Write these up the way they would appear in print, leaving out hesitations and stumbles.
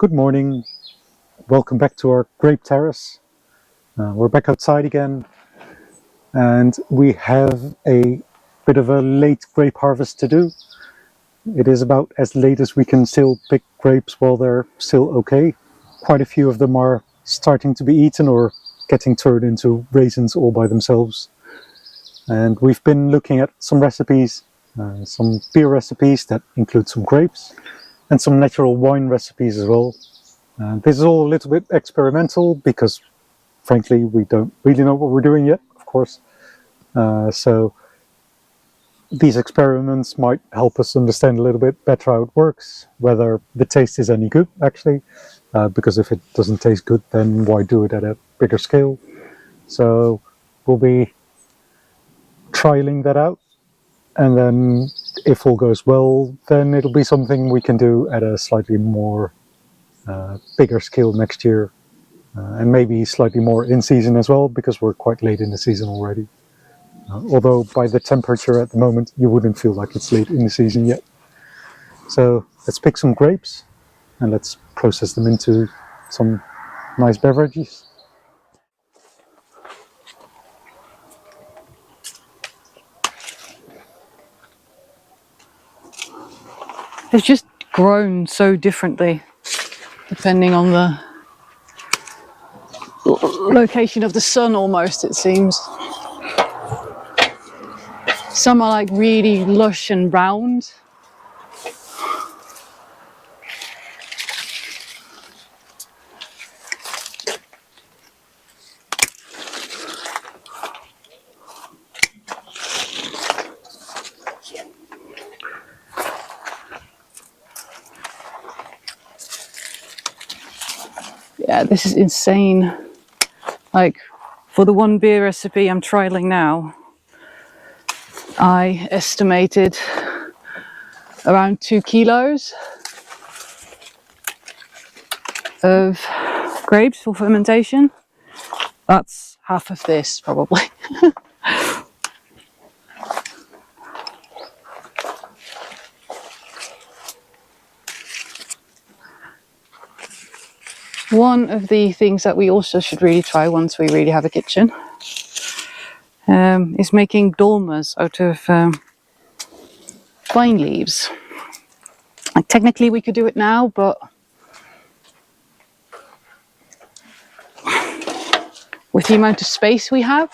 Good morning, welcome back to our grape terrace. We're back outside again and we have a bit of a late grape harvest to do. It is about as late as we can still pick grapes while they're still okay. Quite a few of them are starting to be eaten or getting turned into raisins all by themselves. And we've been looking at some recipes, some beer recipes that include some grapes, and some natural wine recipes as well. This is all a little bit experimental because, frankly, we don't really know what we're doing yet, of course. So these experiments might help us understand a little bit better how it works, whether the taste is any good, actually. Because if it doesn't taste good, then why do it at a bigger scale? So we'll be trialing that out. And then if all goes well, then it'll be something we can do at a slightly more bigger scale next year. And maybe slightly more in season as well, because we're quite late in the season already. Although by the temperature at the moment, you wouldn't feel like it's late in the season yet. So let's pick some grapes and let's process them into some nice beverages. It's just grown so differently depending on the location of the sun, almost, it seems. Some are like really lush and round. Yeah, this is insane. Like, for the one beer recipe I'm trialing now, I estimated around 2 kilos of grapes for fermentation. That's half of this, probably. One of the things that we also should really try once we really have a kitchen is making dolmas out of vine leaves. Like, technically we could do it now, but with the amount of space we have,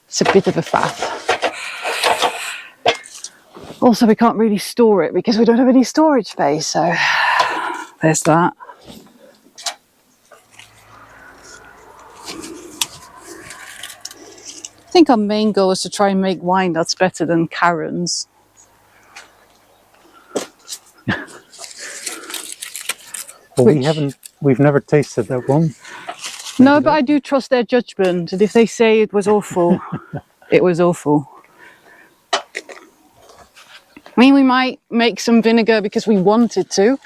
it's a bit of a faff. Also, we can't really store it because we don't have any storage space, so there's that. I think our main goal is to try and make wine that's better than Karen's. Well, we've never tasted that one. No, but I do trust their judgment, and if they say it was awful, it was awful. I mean, we might make some vinegar because we wanted to.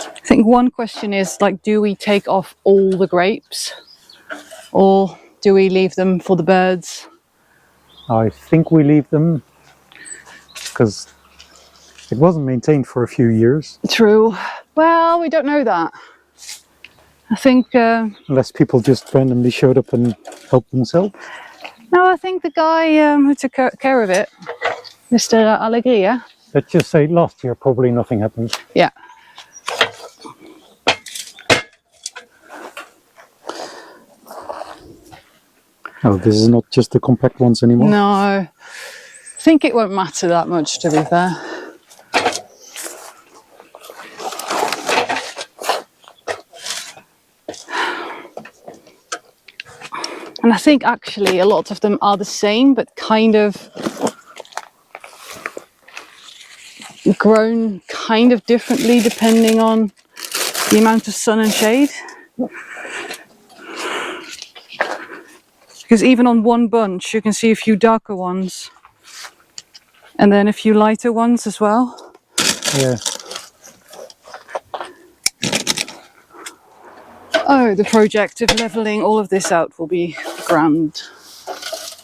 I think one question is, like, do we take off all the grapes or do we leave them for the birds? I think we leave them because it wasn't maintained for a few years. True. Well, we don't know that. I think... unless people just randomly showed up and helped themselves. No, I think the guy who took care of it, Mr. Alegria. Let's just say last year probably nothing happened. Yeah. Oh, this is not just the compact ones anymore? No. I think it won't matter that much, to be fair. And I think actually a lot of them are the same, but kind of grown kind of differently depending on the amount of sun and shade. Because even on one bunch you can see a few darker ones and then a few lighter ones as well. Yeah. Oh, the project of levelling all of this out will be grand.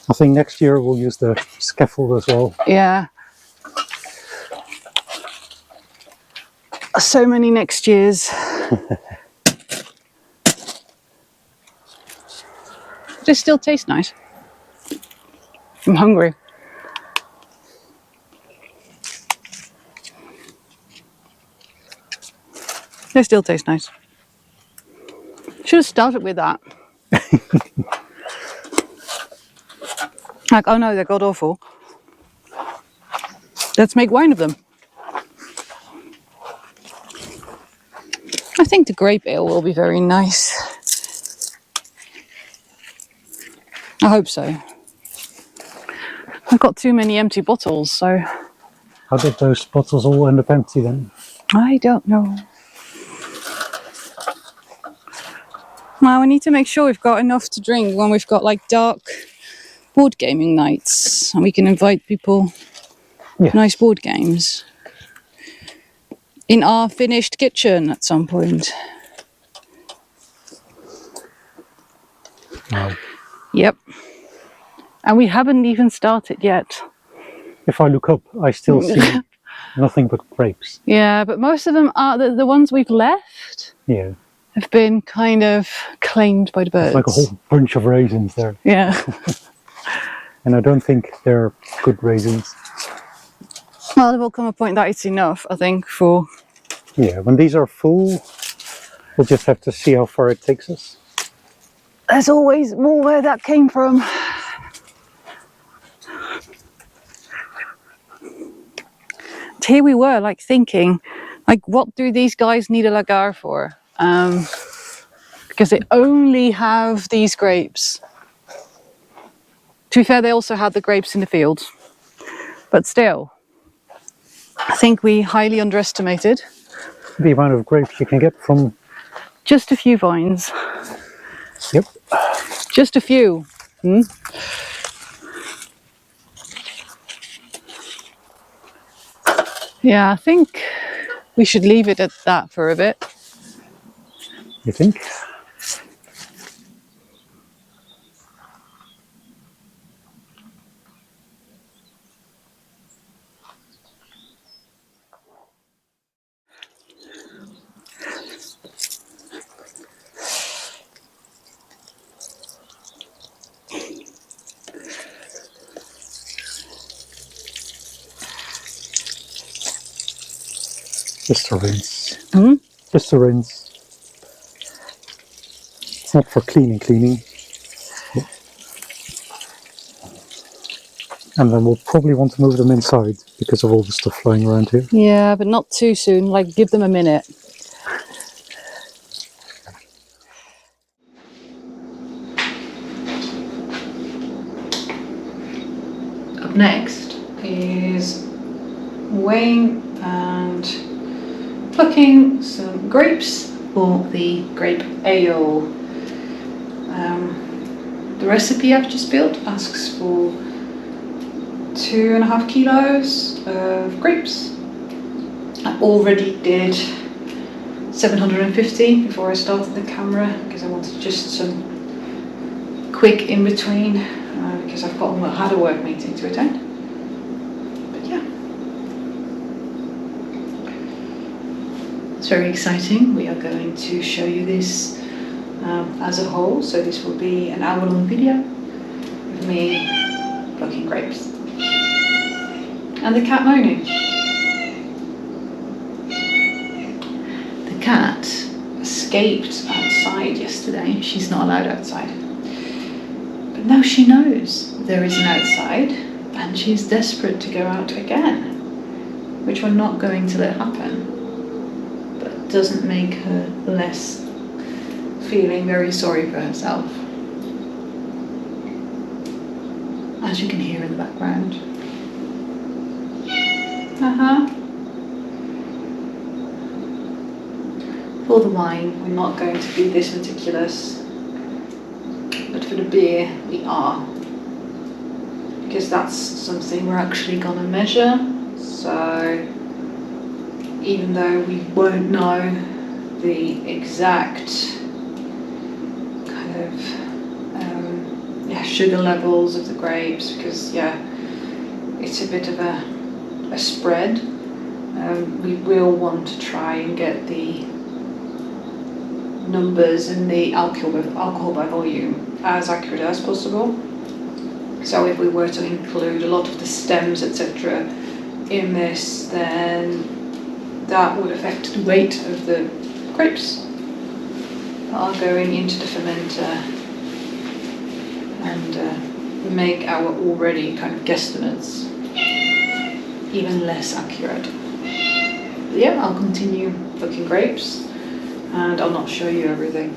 I think next year we'll use the scaffold as well. Yeah. So many next years. They still taste nice. I'm hungry. They still taste nice. Should have started with that. Like, oh no, they're god awful. Let's make wine of them. I think the grape ale will be very nice. I hope so. I've got too many empty bottles, so... How did those bottles all end up empty then? I don't know. Well, we need to make sure we've got enough to drink when we've got like dark board gaming nights and we can invite people nice board games in our finished kitchen at some point. Wow. Yep. And we haven't even started yet. If I look up, I still see nothing but grapes. Yeah, but most of them are the ones we've left. Yeah. Have been kind of claimed by the birds. It's like a whole bunch of raisins there. Yeah. And I don't think they're good raisins. Well, there will come a point that it's enough, I think, for... Yeah, when these are full, we'll just have to see how far it takes us. There's always more where that came from. And here we were, like, thinking, like, what do these guys need a lagar for? Because they only have these grapes. To be fair, they also had the grapes in the field. But still, I think we highly underestimated The amount of grapes you can get from... just a few vines. Yep. Just a few. Yeah, I think we should leave it at that for a bit. You think? Just a rinse. Just a rinse. It's not for cleaning. And then we'll probably want to move them inside because of all the stuff flying around here. Yeah, but not too soon. Like, give them a minute. Up next is weighing and plucking some grapes for the grape ale. The recipe I've just built asks for 2.5 kilos of grapes. I already did 750 before I started the camera because I wanted just some quick in between because I've had a work meeting to attend. But yeah, it's very exciting. We are going to show you this as a whole, so this will be an hour-long video of me plucking grapes. And the cat moaning. The cat escaped outside yesterday. She's not allowed outside. But now she knows there is an outside and she's desperate to go out again, which we're not going to let happen. But it doesn't make her less feeling very sorry for herself. As you can hear in the background. For the wine, we're not going to be this meticulous, but for the beer, we are. Because that's something we're actually going to measure, so even though we won't know the exact kind of sugar levels of the grapes, because it's a bit of a spread, we will want to try and get the numbers and the alcohol by volume as accurate as possible. So if we were to include a lot of the stems, etc., in this, then that would affect the weight of the grapes that are going into the fermenter and make our already kind of guesstimates even less accurate. But yeah, I'll continue plucking grapes and I'll not show you everything.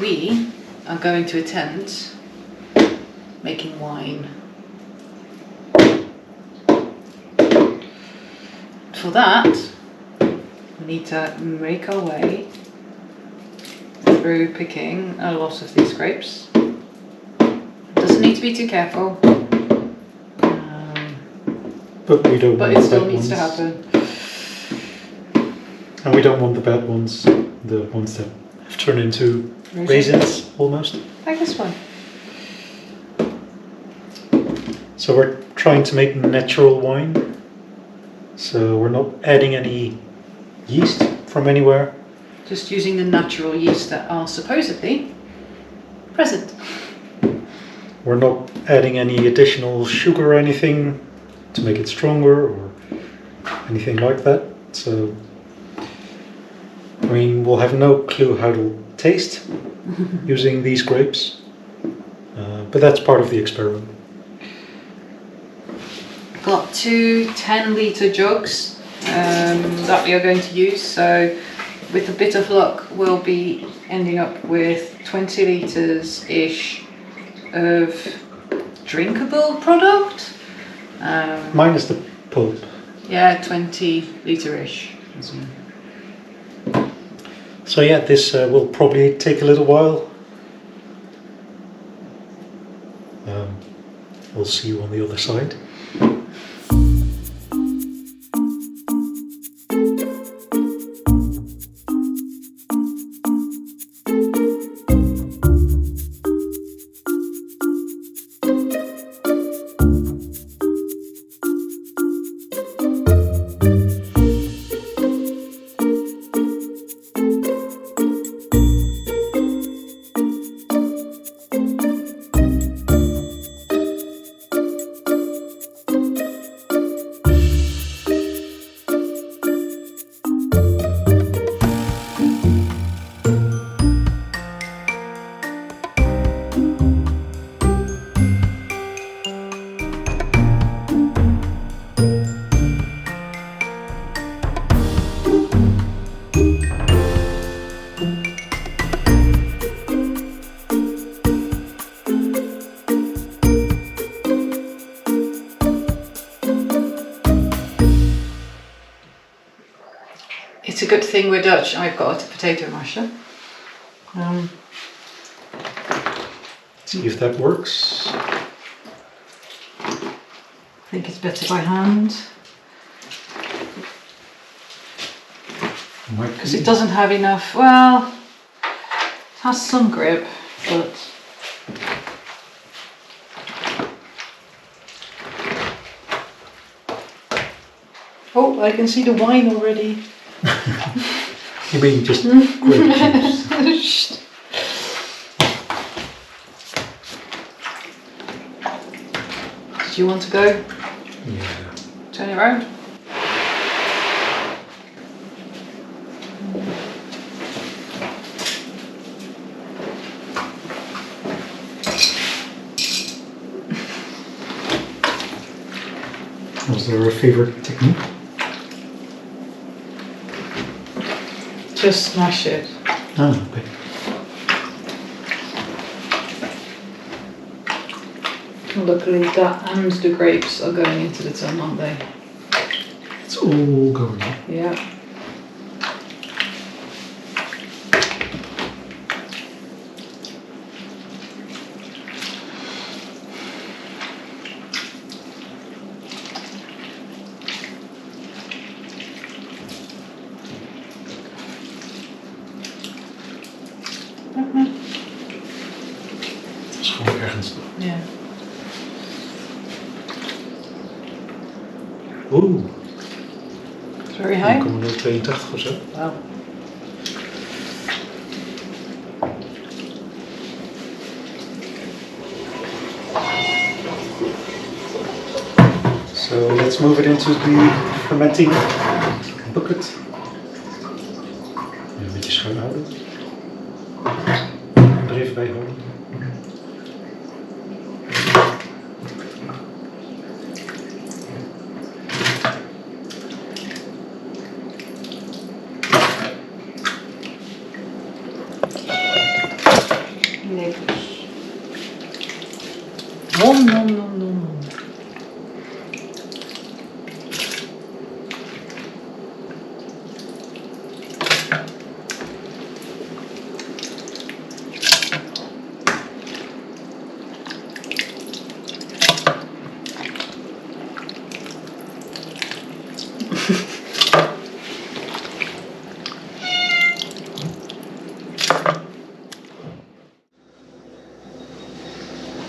We are going to attempt making wine. For that, we need to make our way through picking a lot of these grapes. Doesn't need to be too careful, but we don't. But want it still the bad needs to ones. happen. And we don't want the bad ones, the ones that have turned into raisins almost. Like this one. So we're trying to make natural wine. So we're not adding any yeast from anywhere. Just using the natural yeast that are supposedly present. We're not adding any additional sugar or anything to make it stronger or anything like that. So, I mean, we'll have no clue how it'll taste using these grapes, but that's part of the experiment. Got two 10-litre jugs that we are going to use. So with a bit of luck, we'll be ending up with 20 litres-ish of drinkable product. Minus the pulp. Yeah, 20 litre-ish. So yeah, this will probably take a little while. We'll see you on the other side. It's a good thing we're Dutch. I've got a potato masher. See if that works. I think it's better by hand. Because it doesn't have enough, well, it has some grip, but oh, I can see the wine already. You mean just grape juice? Do you want to go? Yeah. Turn it around. Was there a favorite technique? Just smash it. Ah, okay. Luckily that and the grapes are going into the tin, aren't they? It's all going up. Yeah. Het is gewoon ergens. Ja. Oeh, It's very high. 1,082 of zo. Wow. So let's move it into the fermenting bucket. Een beetje schuin houden. Er even bij houden. Nom, nom, nom, nom.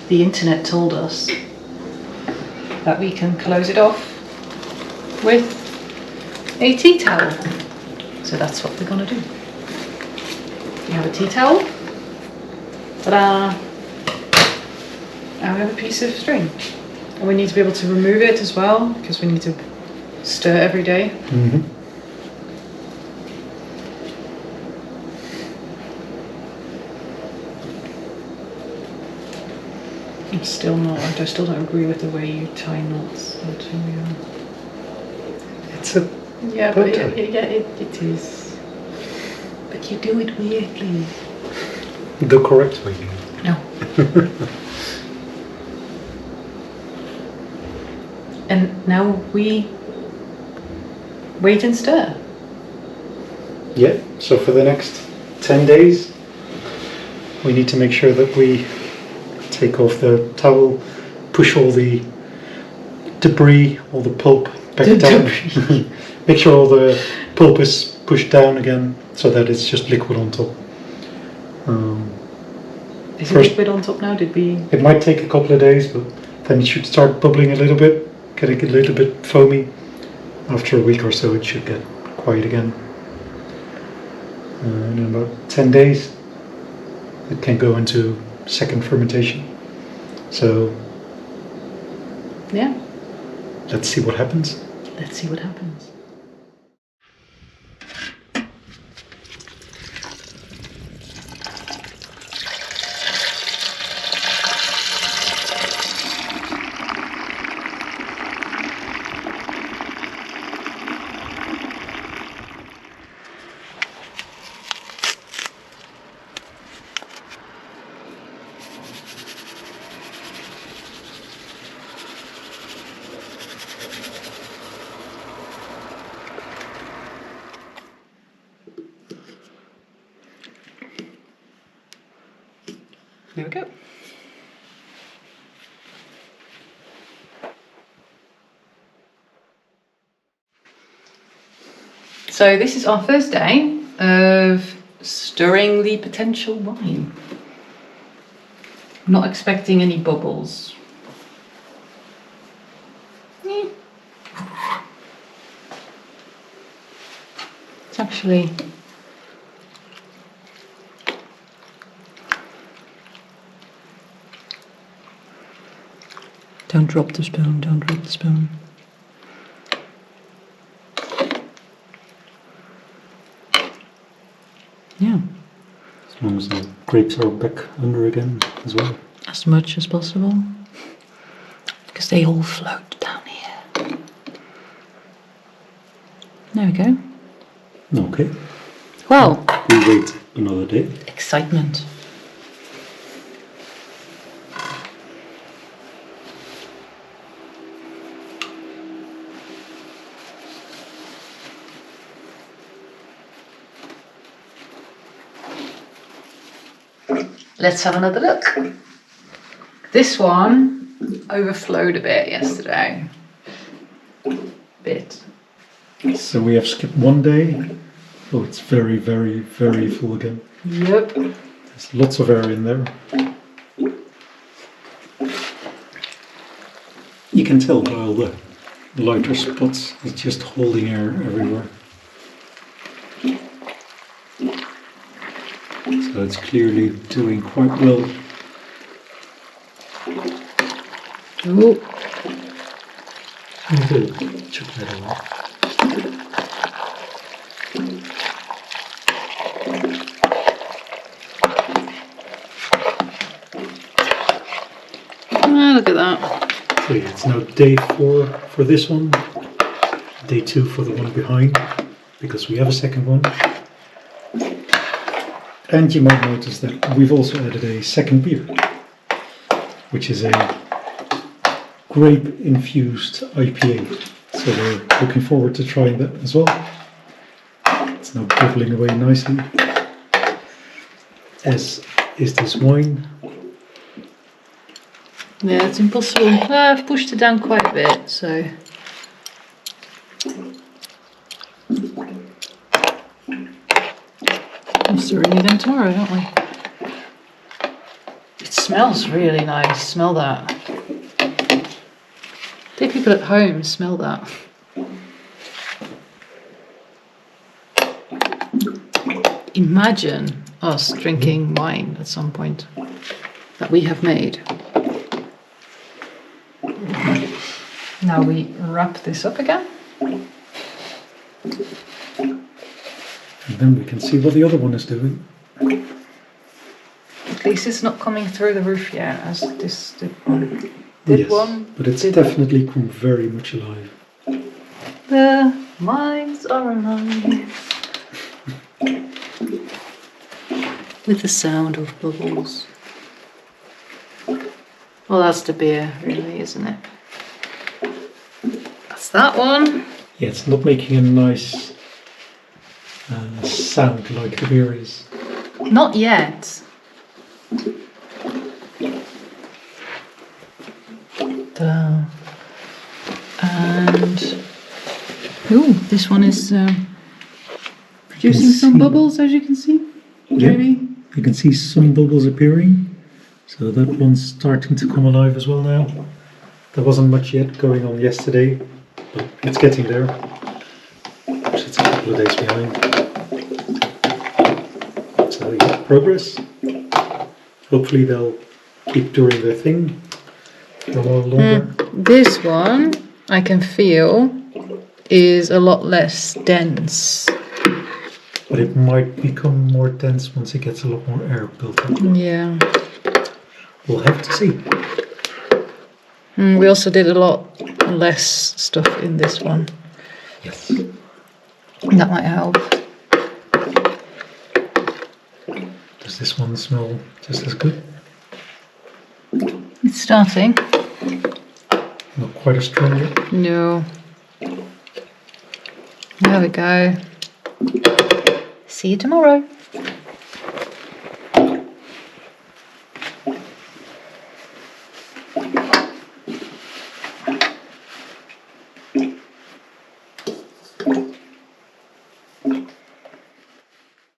The internet told us that we can close it off with a tea towel. So that's what we're going to do. We have a tea towel. Ta-da! Now we have a piece of string. And we need to be able to remove it as well, because we need to stir every day. Mm-hmm. I'm still not, I still don't agree with the way you tie knots. It's a Yeah, but Okay. it is. But you do it weirdly. the correct way. No. And now we wait and stir. Yeah, so for the next 10 days, we need to make sure that we take off the towel, push all the debris, all the pulp back The down. debris. Make sure all the pulp is pushed down again so that it's just liquid on top. Is it First- liquid on top now? Did we? It might take a couple of days, but then it should start bubbling a little bit, getting a little bit foamy. After a week or so, it should get quiet again. And in about 10 days, it can go into second fermentation. So Yeah. let's see what happens. Let's see what happens. There we go. So this is our first day of stirring the potential wine. Not expecting any bubbles. It's actually don't drop the spoon, don't drop the spoon. Yeah, As long as the grapes are back under again as well. as much as possible. Because they all float down here. There we go. Okay, Well, we wait another day. excitement. Let's have another look. This one overflowed a bit yesterday. Bit. So we have skipped one day. Oh, it's very, very, very full again. Yep. There's lots of air in there. You can tell by all the lighter spots. It's just holding air everywhere. So it's clearly doing quite well. Oh, Check that out. look at that. So yeah, it's now day 4 for this one, day 2 for the one behind, because we have a second one. And you might notice that we've also added a second beer, which is a grape-infused IPA. So we're looking forward to trying that as well. It's now bubbling away nicely, as is this wine. Yeah, it's impossible. I've pushed it down quite a bit, so. We'll stir it again tomorrow, don't we? It smells really nice. Smell that. The people at home smell that. Imagine us drinking wine at some point that we have made. Now we wrap this up again. And then we can see what the other one is doing. At least it's not coming through the roof yet, as this did one. Did one? But it's definitely come very much alive. The minds are alive. With the sound of bubbles. Well, that's the beer, really, isn't it? That's that one. Yeah, it's not making a nice sound like the beer is. Not yet. Ta-da. And ooh, this one is producing some bubbles, as you can see. Yeah, Maybe. you can see some bubbles appearing. So that one's starting to come alive as well now. There wasn't much yet going on yesterday, but it's getting there. It's a couple of days behind. So yeah, progress. Hopefully they'll keep doing their thing for a while longer. This one, I can feel, is a lot less dense. But it might become more dense once it gets a lot more air built up. Yeah. We'll have to see. We also did a lot less stuff in this one. Yes. That might help. Does this one smell just as good? It's starting. Not quite as strong yet. No. There we go. See you tomorrow.